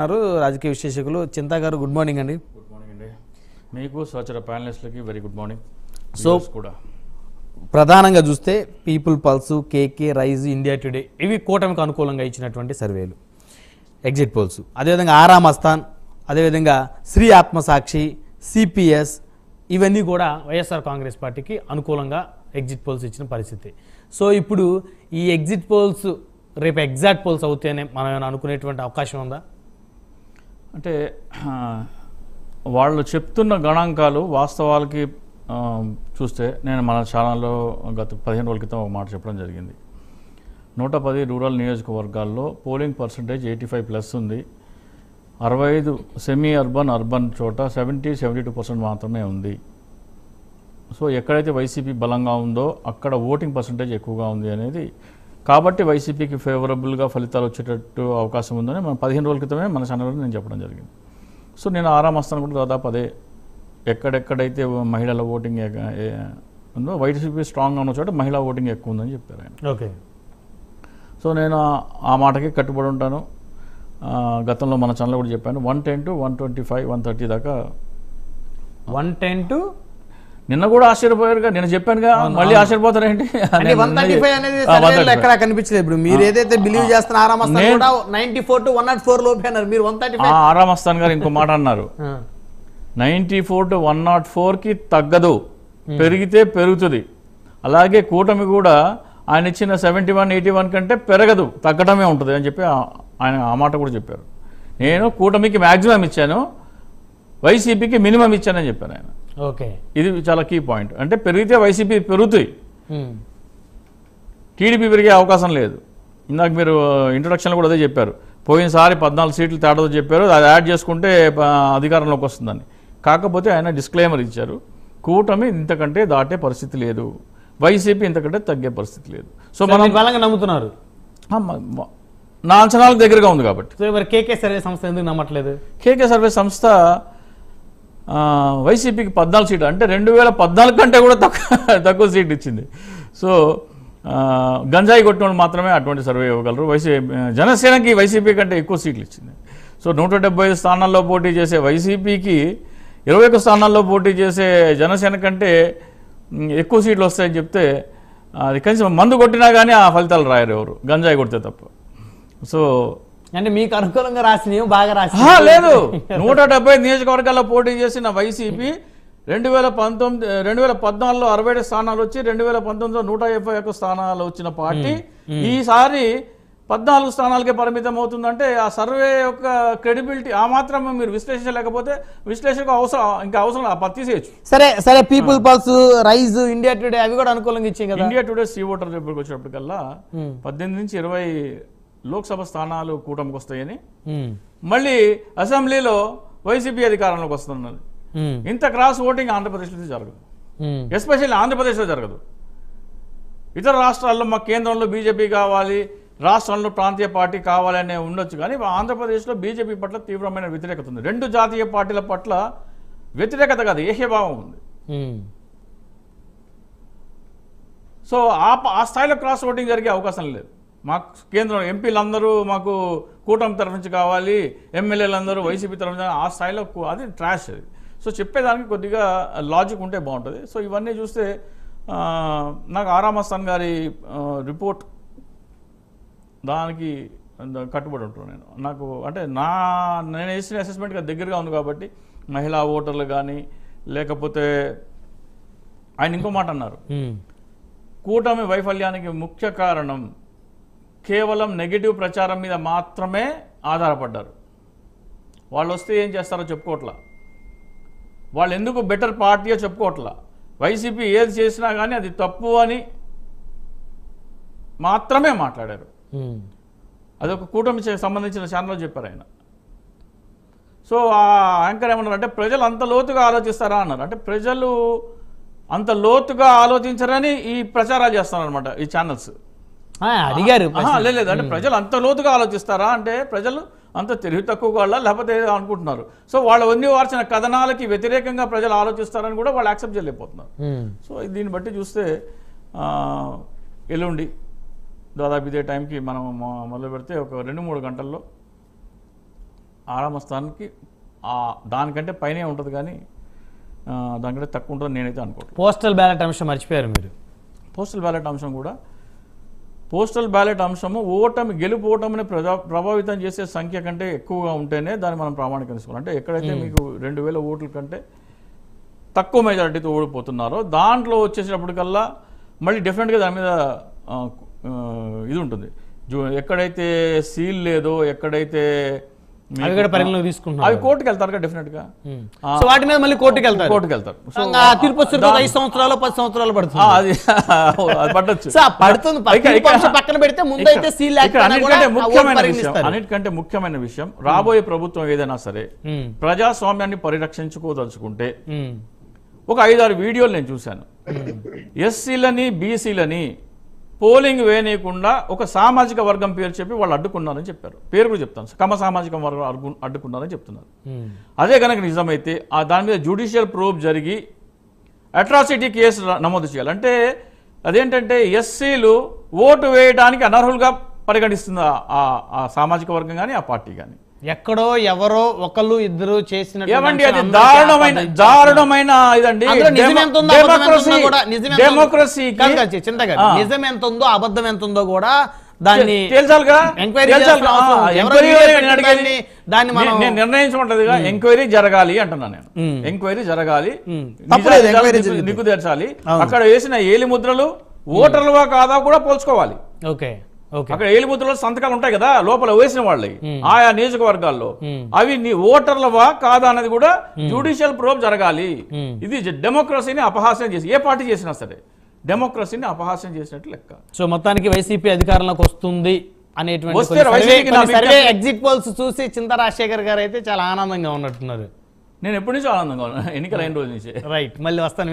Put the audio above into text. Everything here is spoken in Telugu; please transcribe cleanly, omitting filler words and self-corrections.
రాజకీయ విశ్లేషకులు చింతా గారు గుడ్ మార్నింగ్ అండి. గుడ్ మార్నింగ్ అండి. మీకు సోచర ప్యానలిస్టులకి వెరీ గుడ్ మార్నింగ్. సో కూడా ప్రధానంగా చూస్తే పీపుల్ పల్స్, కేకే, రైజ్, ఇండియా టుడే ఇవి కూటమికి అనుకూలంగా ఇచ్చినటువంటి సర్వేలు, ఎగ్జిట్ పోల్స్. అదేవిధంగా ఆరామ్ అస్థాన్, అదేవిధంగా శ్రీ ఆత్మసాక్షి, సిపిఎస్ ఇవన్నీ కూడా వైఎస్ఆర్ కాంగ్రెస్ పార్టీకి అనుకూలంగా ఎగ్జిట్ పోల్స్ ఇచ్చిన పరిస్థితి. సో ఇప్పుడు ఈ ఎగ్జిట్ పోల్స్ రేపు ఎగ్జాక్ట్ పోల్స్ అవుతాయనే మనం ఏమైనా అనుకునేటువంటి అవకాశం ఉందా? అంటే వాళ్ళు చెప్తున్న గణాంకాలు వాస్తవాలకి చూస్తే నేను మన ఛానల్లో గత 15 రోజుల క్రితం ఒక మాట చెప్పడం జరిగింది. 110 రూరల్ నియోజకవర్గాల్లో పోలింగ్ పర్సంటేజ్ 85+ ఉంది. 65 సెమీ అర్బన్, అర్బన్ చోట 72% మాత్రమే ఉంది. సో ఎక్కడైతే వైసీపీ బలంగా ఉందో అక్కడ ఓటింగ్ పర్సంటేజ్ ఎక్కువగా ఉంది అనేది, కాబట్టి వైసీపీకి ఫేవరబుల్గా ఫలితాలు వచ్చేటట్టు అవకాశం ఉందని మనం 15 రోజుల క్రితమే మన ఛానల్లో నేను చెప్పడం జరిగింది. సో నేను ఆరామ్ అస్థాన్ కూడా దాదాపు అదే, ఎక్కడెక్కడైతే మహిళల ఓటింగ్ ఉందో వైసీపీ స్ట్రాంగ్గా ఉన్న చోట మహిళా ఓటింగ్ ఎక్కువ ఉందని చెప్పారు ఆయన. ఓకే. సో నేను ఆ మాటకి కట్టుబడి ఉంటాను. గతంలో మన ఛానల్లో కూడా చెప్పాను, 110 to 125, 130 దాకా. 110 to నిన్న కూడా ఆశ్చర్యపోయారుగా, నేను చెప్పానుగా, మళ్ళీ ఆశ్చర్యపోతారేంటి? 135 అనేది సర్వేలో ఎక్కడ కనిపించలేదు. ఇప్పుడు మీరు ఏదైతే బిలీవ్ చేస్తున్న ఆరామ్ అస్థాన్ కూడా 94 to 104 లోపే అన్నారు, మీరు 135. ఆరామ్ అస్థాన్ గారు ఇంకో మాట అన్నారు, 94 to 104కి తగ్గదు, పెరిగితే పెరుగుతుంది. అలాగే కూటమి కూడా ఆయన ఇచ్చిన 71, 81 కంటే పెరగదు, తగ్గడమే ఉంటుంది అని చెప్పి ఆయన ఆ మాట కూడా చెప్పారు. నేను కూటమికి మ్యాక్సిమం ఇచ్చాను, వైసీపీకి మినిమం ఇచ్చానని చెప్పాను ఆయన. ఓకే, ఇది చాలా కీ పాయింట్. అంటే పెరిగితే వైసీపీ పెరుగుతాయి, టీడీపీ పెరిగే అవకాశం లేదు. ఇందాక మీరు ఇంట్రొడక్షన్లో కూడా అదే చెప్పారు, పోయినసారి 14 సీట్లు తేడాతో చెప్పారు, అది యాడ్ చేసుకుంటే అధికారంలోకి వస్తుందని. కాకపోతే ఆయన డిస్క్లైమర్ ఇచ్చారు, కూటమి ఇంతకంటే దాటే పరిస్థితి లేదు, వైసీపీ ఇంతకంటే తగ్గే పరిస్థితి లేదు. సో మనం బలంగా నమ్ముతున్నారు, నా అంచనాలకు దగ్గరగా ఉంది కాబట్టి. సో మరి కేకే సర్వే సంస్థ ఎందుకు నమ్మట్లేదు? కేకే సర్వే సంస్థ వైసీపీకి 14 సీట్లు, అంటే 2014 కంటే కూడా తక్కువ సీట్లు ఇచ్చింది. సో గంజాయి కొట్టిన వాళ్ళు మాత్రమే అటువంటి సర్వే ఇవ్వగలరు. జనసేనకి వైసీపీ కంటే ఎక్కువ సీట్లు ఇచ్చింది. సో 175 స్థానాల్లో పోటీ చేసే వైసీపీకి 21 స్థానాల్లో పోటీ చేసే జనసేన కంటే ఎక్కువ సీట్లు వస్తాయని చెప్తే, అది కనీసం మందు కొట్టినా కానీ ఆ ఫలితాలు రాయరు ఎవరు, గంజాయి కొడితే తప్ప. సో అంటే మీకు అనుకూలంగా రాసినవి బాగా రాసి లేదు. 170 నియోజకవర్గాల్లో పోటీ చేసిన వైసీపీ 2014లో 67 స్థానాలు వచ్చి 2019లో 151 స్థానాలు వచ్చిన పార్టీ ఈసారి 14 స్థానాలకే పరిమితం అవుతుందంటే ఆ సర్వే యొక్క క్రెడిబిలిటీ ఆ మాత్రం మీరు విశ్లేషించలేకపోతే విశ్లేషకు అవసరం తీసేయచ్చు. సరే people pulse, rise, India today అవి కూడా అనుకూలంగా ఇచ్చాయి కదా. ఇండియా టుడే సీ ఓటర్ రిపోర్ట్కి వచ్చినప్పటికల్లా 18 నుంచి 20 లోక్సభ స్థానాలు కూటమికి వస్తాయని, మళ్ళీ అసెంబ్లీలో వైసీపీ అధికారంలోకి వస్తున్నది. ఇంత క్రాస్ ఓటింగ్ ఆంధ్రప్రదేశ్లో జరగదు, ఎస్పెషల్లీ ఆంధ్రప్రదేశ్లో జరగదు. ఇతర రాష్ట్రాల్లో మా కేంద్రంలో బీజేపీ కావాలి, రాష్ట్రంలో ప్రాంతీయ పార్టీ కావాలనే ఉండొచ్చు, కానీ ఆంధ్రప్రదేశ్లో బీజేపీ పట్ల తీవ్రమైన వ్యతిరేకత ఉంది. 2 జాతీయ పార్టీల పట్ల వ్యతిరేకత కాదు, ఏహ్యభావం ఉంది. సో ఆ స్థాయిలో క్రాస్ ఓటింగ్ జరిగే అవకాశం లేదు. మాకు కేంద్రం ఎంపీలందరూ మాకు కూటమి తరఫు నుంచి కావాలి, ఎమ్మెల్యేలందరూ వైసీపీ తరఫు నుంచి, ఆ స్థాయిలో అది ట్రాష్ అది. సో చెప్పేదానికి కొద్దిగా లాజిక్ ఉంటే బాగుంటుంది. సో ఇవన్నీ చూస్తే నాకు ఆరామ్ అస్థాన్ గారి రిపోర్ట్ దానికి కట్టుబడి ఉంటున్నాను నేను. నాకు అంటే నేను వేసిన అసెస్మెంట్గా దగ్గరగా ఉంది కాబట్టి, మహిళా ఓటర్లు కానీ లేకపోతే ఆయన ఇంకో మాట అన్నారు, కూటమి వైఫల్యానికి ముఖ్య కారణం కేవలం నెగిటివ్ ప్రచారం మీద మాత్రమే ఆధారపడ్డారు. వాళ్ళు వస్తే ఏం చేస్తారో చెప్పుకోవట్లా, వాళ్ళు ఎందుకు బెటర్ పార్టీయో చెప్పుకోవట్లా, వైసీపీ ఏది చేసినా కానీ అది తప్పు అని మాత్రమే మాట్లాడారు. అదొక కూటమికి సంబంధించిన ఛానల్లో చెప్పారు ఆయన. సో ఆ యాంకర్ ఏమన్నారు అంటే, ప్రజలు అంత లోతుగా ఆలోచిస్తారా అన్నారు. అంటే ప్రజలు అంత లోతుగా ఆలోచించరని ఈ ప్రచారాలు చేస్తారనమాట ఈ ఛానల్స్. అడిగారు లేదు, అంటే ప్రజలు అంత లోతుగా ఆలోచిస్తారా అంటే, ప్రజలు అంత తెలివి తక్కువ వాళ్ళ లేకపోతే అనుకుంటున్నారు. సో వాళ్ళ వన్నీ వార్చిన కథనాలకి వ్యతిరేకంగా ప్రజలు ఆలోచిస్తారని కూడా వాళ్ళు యాక్సెప్ట్ చేయలేకపోతున్నారు. సో దీన్ని బట్టి చూస్తే ఎల్లుండి దాదాపు ఇదే టైంకి మనం మొదలు పెడితే ఒక 2-3 గంటల్లో ఆరామస్థానానికి దానికంటే పైనే ఉంటుంది కానీ దానికంటే తక్కువ ఉంటుంది నేనైతే అనుకోవట్లేదు. పోస్టల్ బ్యాలెట్ అంశం మర్చిపోయారు మీరు. పోస్టల్ బ్యాలెట్ అంశం కూడా పోస్టల్ బ్యాలెట్ అంశము గెలుపు ఓటమిని ప్రభావితం చేసే సంఖ్య కంటే ఎక్కువగా ఉంటేనే దాన్ని మనం ప్రామాణికంగా తీసుకోవాలి. అంటే ఎక్కడైతే మీకు 2000 ఓట్ల కంటే తక్కువ మెజారిటీతో ఓడిపోతున్నారో దాంట్లో వచ్చేసినప్పటికల్లా మళ్ళీ డెఫినెట్గా దాని మీద ఇది ఉంటుంది. ఎక్కడైతే సీల్ లేదో, ఎక్కడైతే పరిగణలోకి తీసుకుంటున్నారు, అవి కోర్టుకు వెళ్తారు కదా డెఫినెట్గా. వాటి మీద మళ్ళీ కోర్టుకు వెళ్తారు. తీర్పు 5 సంవత్సరాలు 10 సంవత్సరాలు పడుతుంది. అది పట్టొచ్చు, పక్కన పెడితే ముందైతే సీల్ అన్నిటికంటే ముఖ్యమైన విషయం, రాబోయే ప్రభుత్వం ఏదైనా సరే ప్రజాస్వామ్యాన్ని పరిరక్షించుకోదలుచుకుంటే ఒక 5-6 వీడియోలు నేను చూశాను. ఎస్సీలని బీసీలని పోలింగ్ వేయనీయకుండా ఒక సామాజిక వర్గం పేరు చెప్పి వాళ్ళు అడ్డుకున్నారని చెప్పారు. పేరు కూడా చెప్తాను, కమ సామాజిక వర్గం అడ్డుకున్నారని చెప్తున్నారు. అదే కనుక నిజమైతే దాని మీద జ్యుడిషియల్ ప్రోబ్ జరిగి అట్రాసిటీ కేసు నమోదు చేయాలి. అంటే అదేంటంటే ఎస్సీలు ఓటు వేయడానికి అనర్హులుగా పరిగణిస్తుంది ఆ సామాజిక వర్గం కానీ ఆ పార్టీ కానీ. ఎక్కడో ఎవరో ఒకళ్ళు ఇద్దరు చేసిన దారుణమైన ఇదండి. నిజం ఎంత ఉందో అబద్ధం ఎంత ఉందో కూడా దాన్ని నిర్ణయించమంటది. ఎంక్వైరీ జరగాలి అంటున్నా నేను. ఎంక్వైరీ జరగాలి, నిగ్గు తెరచాలి. అక్కడ వేసిన ఏలి ముద్రలు ఓటర్లుగా కాదా కూడా పోల్చుకోవాలి. అక్కడ ఏలిముద్రలో సంతకాలు ఉంటాయి కదా లోపల వేసిన వాళ్ళకి ఆయా నియోజకవర్గాల్లో, అవి నీ ఓటర్లవా కాదా అన్నది కూడా జ్యుడిషియల్ ప్రోబ్ జరగాలి. ఇది డెమోక్రసీని అపహాస్యం చేసి ఏ పార్టీ చేసినా సరే డెమోక్రసీని అపహాస్యం చేసినట్టు లెక్క. సో మొత్తానికి వైసీపీ అధికారంలోకి వస్తుంది అనేటువంటి ఎగ్జిట్ పోల్స్ చూసి చింతా రాజశేఖర్ గారు అయితే చాలా ఆనందంగా ఉన్నట్టున్నారు. నేను ఎప్పటి నుంచో ఆనందంగా ఉన్నాను, ఎన్నికలు అయిన రోజు నుంచి. రైట్, మళ్ళీ వస్తాను.